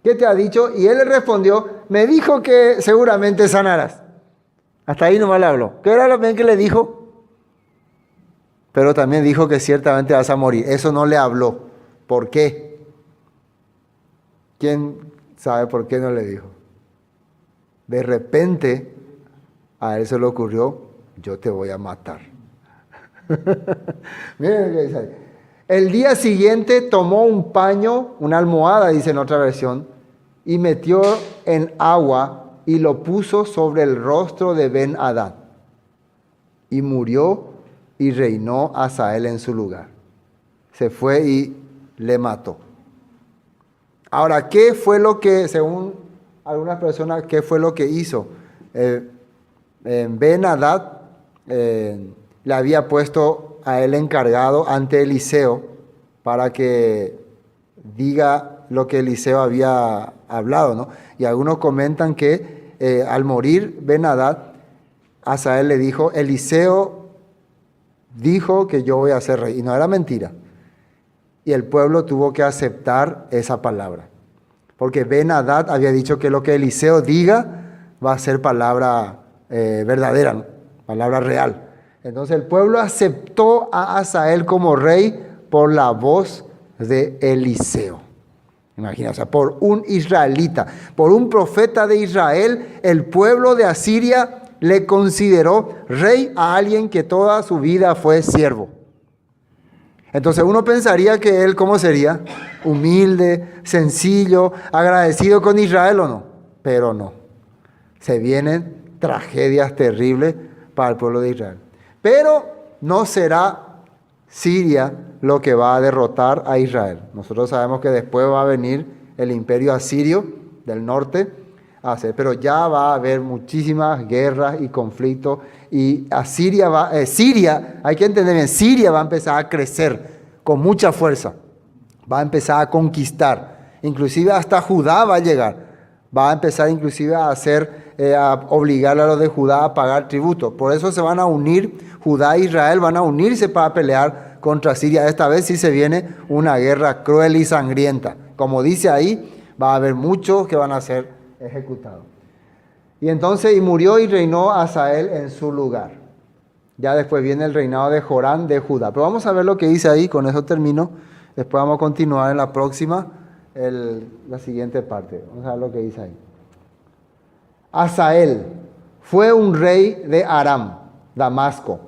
¿Qué te ha dicho? Y él le respondió, me dijo que seguramente sanarás. Hasta ahí nomás le habló. ¿Qué era lo bien que le dijo? Pero también dijo que ciertamente vas a morir. Eso no le habló. ¿Por qué? ¿Quién sabe por qué no le dijo? De repente a él se le ocurrió, yo te voy a matar. Miren lo que dice ahí. El día siguiente tomó un paño, una almohada, dice en otra versión, y metió en agua y lo puso sobre el rostro de Ben-Hadad. Y murió y reinó Hazael en su lugar. Se fue y le mató. Ahora, ¿qué fue lo que, según algunas personas, qué fue lo que hizo? Ben-Hadad le había puesto a él encargado ante Eliseo para que diga lo que Eliseo había hablado, ¿no? Y algunos comentan que al morir Ben-Hadad, Hazael le dijo, Eliseo dijo que yo voy a ser rey. Y no era mentira. Y el pueblo tuvo que aceptar esa palabra. Porque Ben-Hadad había dicho que lo que Eliseo diga va a ser palabra verdadera, ¿no? Palabra real. Entonces el pueblo aceptó a Hazael como rey por la voz de Eliseo. Imagina, o sea, por un israelita, por un profeta de Israel, el pueblo de Asiria le consideró rey a alguien que toda su vida fue siervo. Entonces uno pensaría que él, ¿cómo sería? Humilde, sencillo, agradecido con Israel, ¿o no? Pero no. Se vienen tragedias terribles para el pueblo de Israel. Pero no será Siria lo que va a derrotar a Israel. Nosotros sabemos que después va a venir el imperio asirio del norte, pero ya va a haber muchísimas guerras y conflictos. Y Siria, hay que entender bien, Siria va a empezar a crecer con mucha fuerza. Va a empezar a conquistar. Inclusive hasta Judá va a llegar. Va a empezar inclusive a obligar a los de Judá a pagar tributo. Por eso se van a unir, Judá e Israel van a unirse para pelear contra Siria. Esta vez sí se viene una guerra cruel y sangrienta. Como dice ahí, va a haber muchos que van a ser ejecutados. Y entonces, y murió y reinó Hazael en su lugar. Ya después viene el reinado de Joram de Judá. Pero vamos a ver lo que dice ahí, con eso termino. Después vamos a continuar en la próxima, la siguiente parte. Vamos a ver lo que dice ahí. Hazael fue un rey de Aram, Damasco,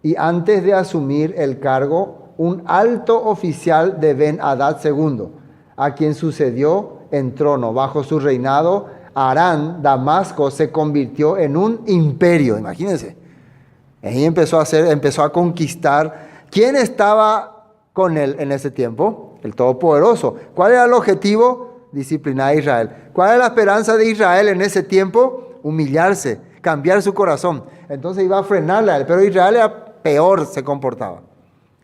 y antes de asumir el cargo, un alto oficial de Ben-Hadad II, a quien sucedió en trono. Bajo su reinado, Damasco se convirtió en un imperio, imagínense. Ahí empezó a conquistar. ¿Quién estaba con él en ese tiempo? El Todopoderoso. ¿Cuál era el objetivo? Disciplinar a Israel. ¿Cuál era la esperanza de Israel en ese tiempo? Humillarse, cambiar su corazón. Entonces iba a frenarle a él, pero Israel era peor, se comportaba.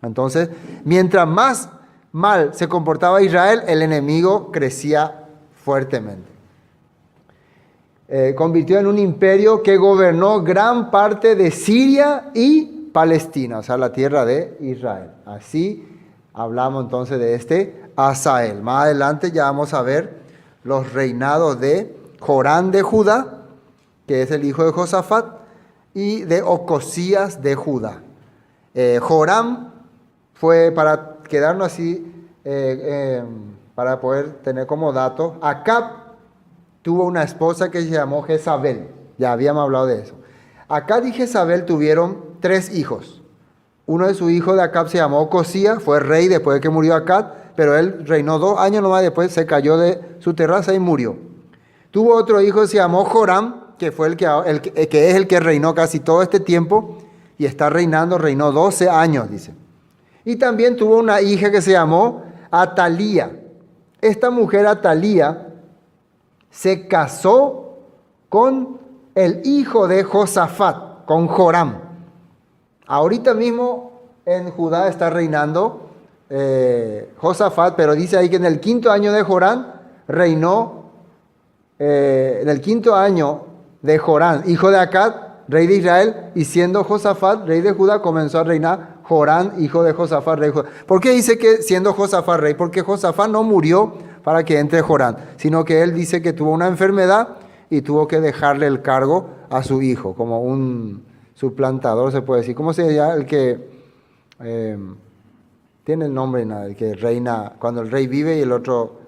Entonces, mientras más mal se comportaba Israel, el enemigo crecía fuertemente. Convirtió en un imperio que gobernó gran parte de Siria y Palestina, o sea, la tierra de Israel. Así hablamos entonces de este Hazael. Más adelante ya vamos a ver los reinados de Joram de Judá, que es el hijo de Josafat, y de Ocosías de Judá. Joram fue, para quedarnos así, para poder tener como dato, Acab tuvo una esposa que se llamó Jezabel. Ya habíamos hablado de eso. Acab y Jezabel tuvieron 3 hijos. Uno de sus hijos de Acab se llamó Ocosías, fue rey después de que murió Acab, pero él reinó 2 años nomás, después se cayó de su terraza y murió. Tuvo otro hijo que se llamó Joram, que fue que es el que reinó casi todo este tiempo, y reinó 12 años, dice. Y también tuvo una hija que se llamó Atalía. Esta mujer Atalía se casó con el hijo de Josafat, con Joram. Ahorita mismo en Judá está reinando Josafat, pero dice ahí que en el 5.º año de Joram reinó, en el 5.º año de Joram, hijo de Acab, rey de Israel, y siendo Josafat, rey de Judá, comenzó a reinar Joram, hijo de Josafat, rey de Judá. ¿Por qué dice que siendo Josafat rey? Porque Josafat no murió para que entre Joram, sino que él dice que tuvo una enfermedad y tuvo que dejarle el cargo a su hijo, como un suplantador, se puede decir. ¿Cómo se llama? El que tiene el nombre, el que reina, cuando el rey vive y el otro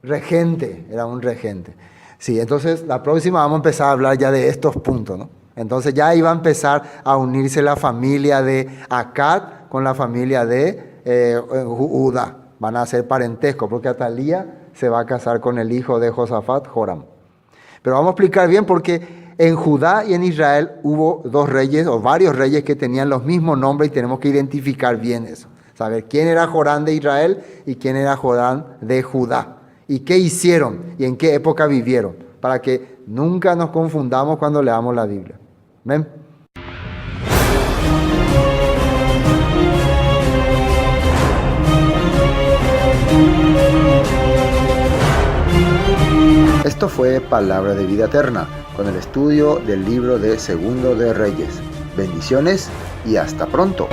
regente, era un regente. Sí, entonces la próxima vamos a empezar a hablar ya de estos puntos, ¿no? Entonces ya iba a empezar a unirse la familia de Acab con la familia de Judá. Van a ser parentesco, porque Atalía se va a casar con el hijo de Josafat, Joram. Pero vamos a explicar bien, porque en Judá y en Israel hubo 2 reyes o varios reyes que tenían los mismos nombres, y tenemos que identificar bien eso. Saber quién era Joram de Israel y quién era Joram de Judá. Y qué hicieron y en qué época vivieron, para que nunca nos confundamos cuando leamos la Biblia. ¿Ven? Esto fue Palabra de Vida Eterna, con el estudio del libro de Segundo de Reyes. Bendiciones y hasta pronto.